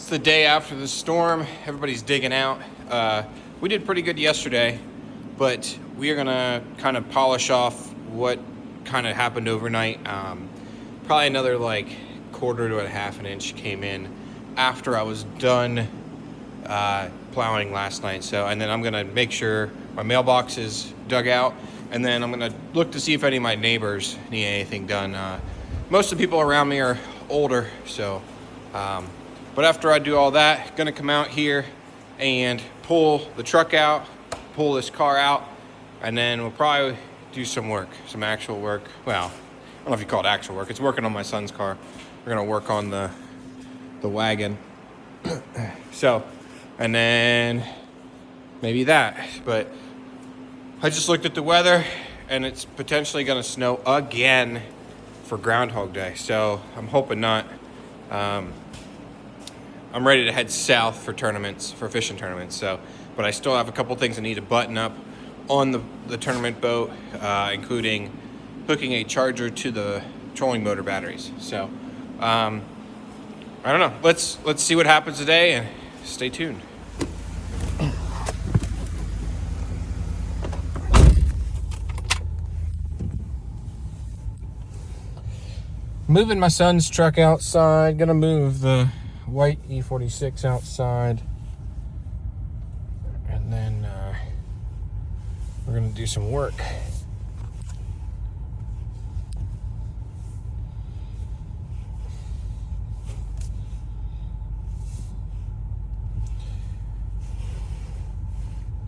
It's the day after the storm. Everybody's digging out. We did pretty good yesterday, but we are gonna kind of polish off what kind of happened overnight. Probably another like quarter to a half an inch came in after I was done plowing last night. So, and then I'm gonna make sure my mailbox is dug out, and then I'm gonna look to see if any of my neighbors need anything done. Most of the people around me are older, so but after I do all that, gonna come out here and pull the truck out, pull this car out, and then we'll probably do some work, some actual work. Well, I don't know if you call it actual work. It's working on my son's car. We're gonna work on the wagon. So, and then maybe that. But I just looked at the weather, and it's potentially gonna snow again for Groundhog Day. So I'm hoping not. I'm ready to head south for tournaments, for fishing tournaments. So, but I still have a couple things I need to button up on the tournament boat, including hooking a charger to the trolling motor batteries. So, I don't know. Let's see what happens today, and stay tuned. Moving my son's truck outside. Gonna move the white e46 outside, and then we're gonna do some work.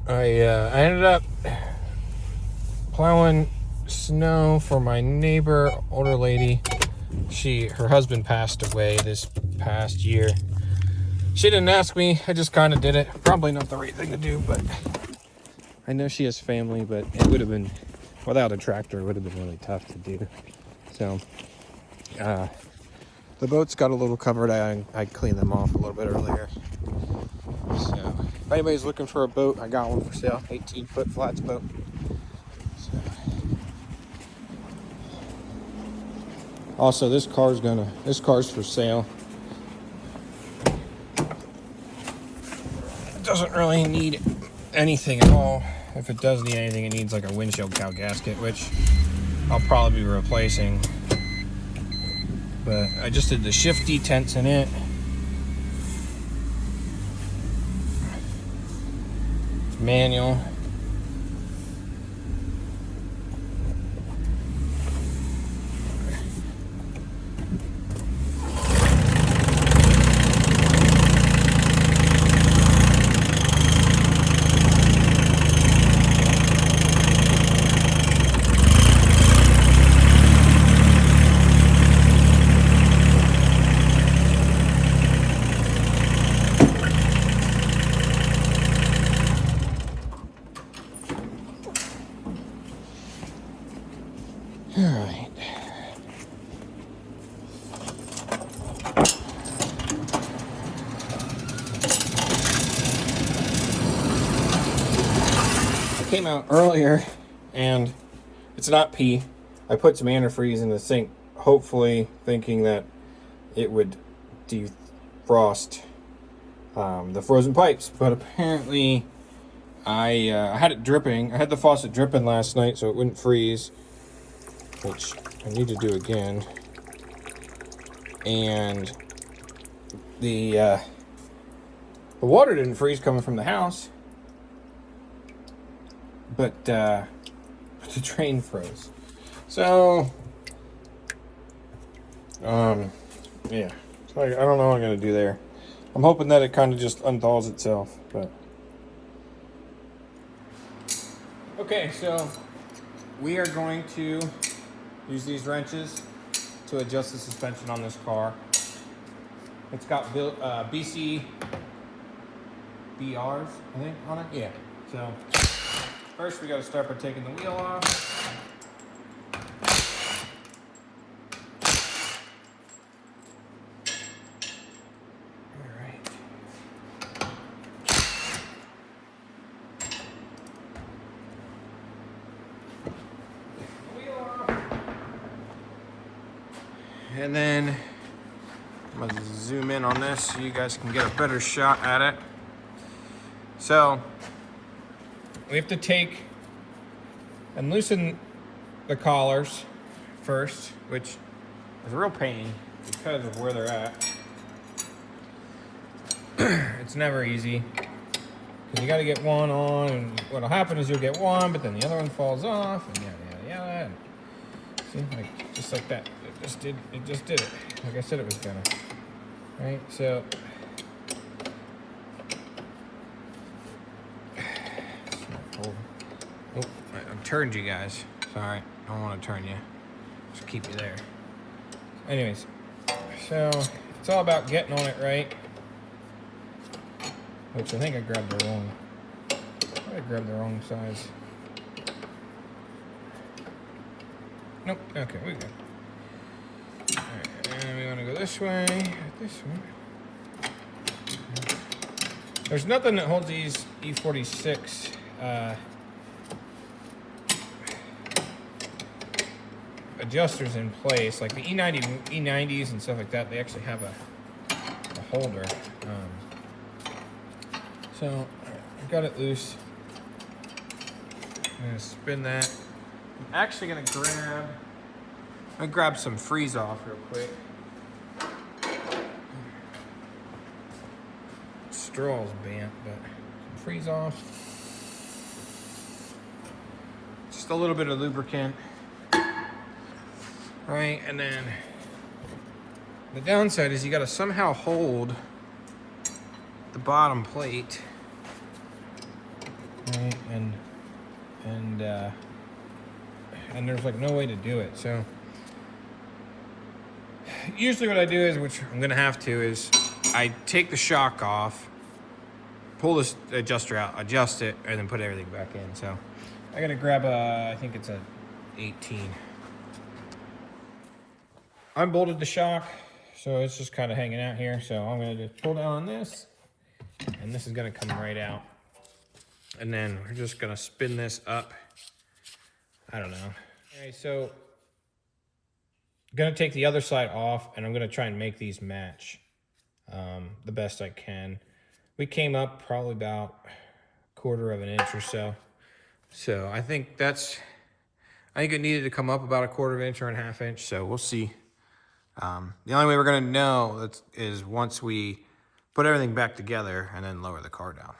I ended up plowing snow for my neighbor, older lady. Her husband passed away this past year. She didn't ask me, I just kind of did it. Probably not the right thing to do, but I know she has family, but it would have been, without a tractor, it would have been really tough to do. So, the boats got a little covered. I cleaned them off a little bit earlier. So, if anybody's looking for a boat, I got one for sale, 18-foot flats boat. Also, this car's for sale. It doesn't really need anything at all. If it does need anything, it needs like a windshield cow gasket, which I'll probably be replacing. But I just did the shift detents in it. It's manual. All right. I came out earlier, and it's not pee. I put some antifreeze in the sink, hopefully thinking that it would defrost the frozen pipes, but apparently I had it dripping. I had the faucet dripping last night so it wouldn't freeze, which I need to do again. And the water didn't freeze coming from the house, but the drain froze. So, yeah. So I don't know what I'm gonna do there. I'm hoping that it kind of just unthaws itself, but. Okay, so we are going to use these wrenches to adjust the suspension on this car. It's got BC BRs, I think, on it. Yeah. So first we got to start by taking the wheel off. All right. And then gonna zoom in on this so you guys can get a better shot at it. So we have to take and loosen the collars first, which is a real pain because of where they're at. It's never easy because you got to get one on, and what'll happen is you'll get one, but then the other one falls off, and yada yada yada. See, like just like that. It just did it. Like I said it was gonna. Right, so oh, I've turned you guys. Sorry, I don't want to turn you. Just keep you there. Anyways, so it's all about getting on it right. Which I think I grabbed the wrong. I grabbed the wrong size. Nope. Okay, we good. All right, and we want to go this way. This way. There's nothing that holds these e46 adjusters in place, like the E90s and stuff like that. They actually have a holder. So I got it loose. I'm gonna spin that. I'm actually gonna grab some freeze off real quick. Straw's bent, but some freeze off. Just a little bit of lubricant. Right, and then the downside is you gotta somehow hold the bottom plate, right, and there's like no way to do it. So usually what I do is, which I'm gonna have to, is I take the shock off, pull this adjuster out, adjust it, and then put everything back in. So I gotta grab I think it's a 18. Unbolted the shock, so it's just kind of hanging out here. So I'm gonna just pull down on this, and this is gonna come right out. And then we're just gonna spin this up. I don't know. Okay, so I'm gonna take the other side off, and I'm gonna try and make these match the best I can. We came up probably about 1/4 of an inch or so. So I think it needed to come up about 1/4 of an inch or a 1/2 inch. So we'll see. The only way we're gonna know is once we put everything back together and then lower the car down.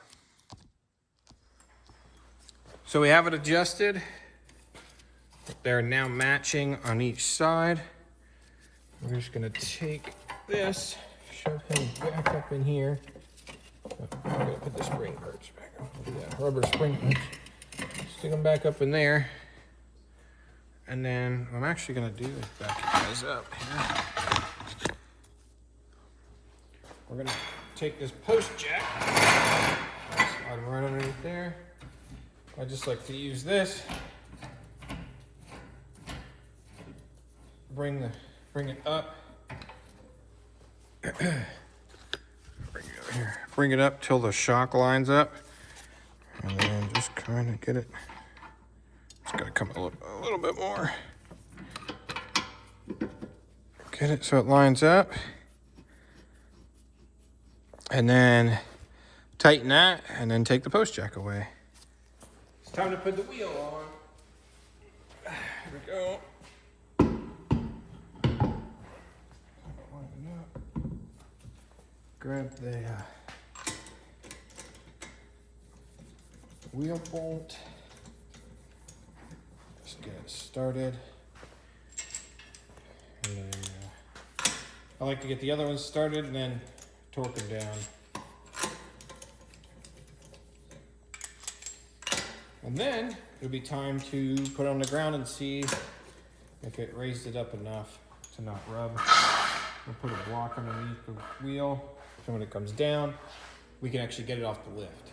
So we have it adjusted. They're now matching on each side. We're just gonna take this, shove him back up in here. I'm gonna put the spring parts back on. Yeah, rubber spring parts. Stick them back up in there. And then what I'm actually gonna do is back you guys up here. We're gonna take this post jack, slide them right underneath there. I just like to use this. Bring it up. Bring it over here. Bring it up till the shock lines up, and then just kind of get it. It's got to come a little bit more. Get it so it lines up. And then tighten that, and then take the post jack away. It's time to put the wheel on. Here we go. Grab the wheel bolt. Just get it started. And then, I like to get the other ones started and then torque them down. And then it'll be time to put it on the ground and see if it raised it up enough to not rub. We'll put a block underneath the wheel, so when it comes down, we can actually get it off the lift.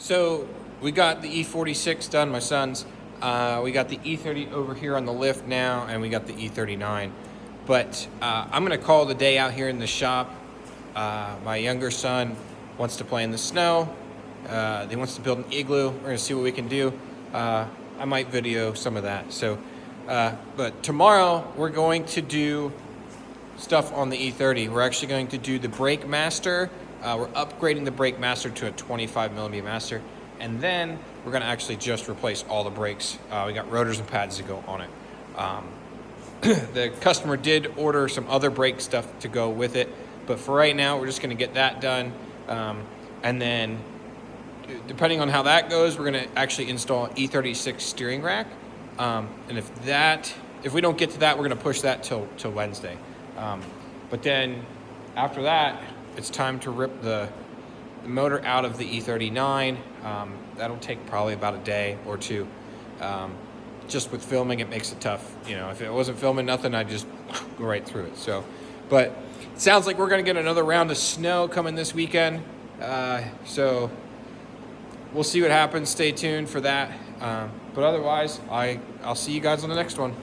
So we got the E46 done, my son's. We got the E30 over here on the lift now, and we got the E39. But I'm gonna call the day out here in the shop. My younger son wants to play in the snow. He wants to build an igloo. We're gonna see what we can do. I might video some of that. So, but tomorrow we're going to do stuff on the E30. We're actually going to do the brake master. We're upgrading the brake master to a 25mm master, and then we're going to actually just replace all the brakes. We got rotors and pads to go on it. The customer did order some other brake stuff to go with it, but for right now we're just going to get that done, and then depending on how that goes, we're going to actually install an E36 steering rack, and if we don't get to that, we're going to push that till Wednesday. But then after that, it's time to rip the motor out of the E39. That'll take probably about a day or two. Just with filming, it makes it tough. You know, if it wasn't filming nothing, I'd just go right through it. So, but it sounds like we're going to get another round of snow coming this weekend. So we'll see what happens. Stay tuned for that. But otherwise, I'll see you guys on the next one.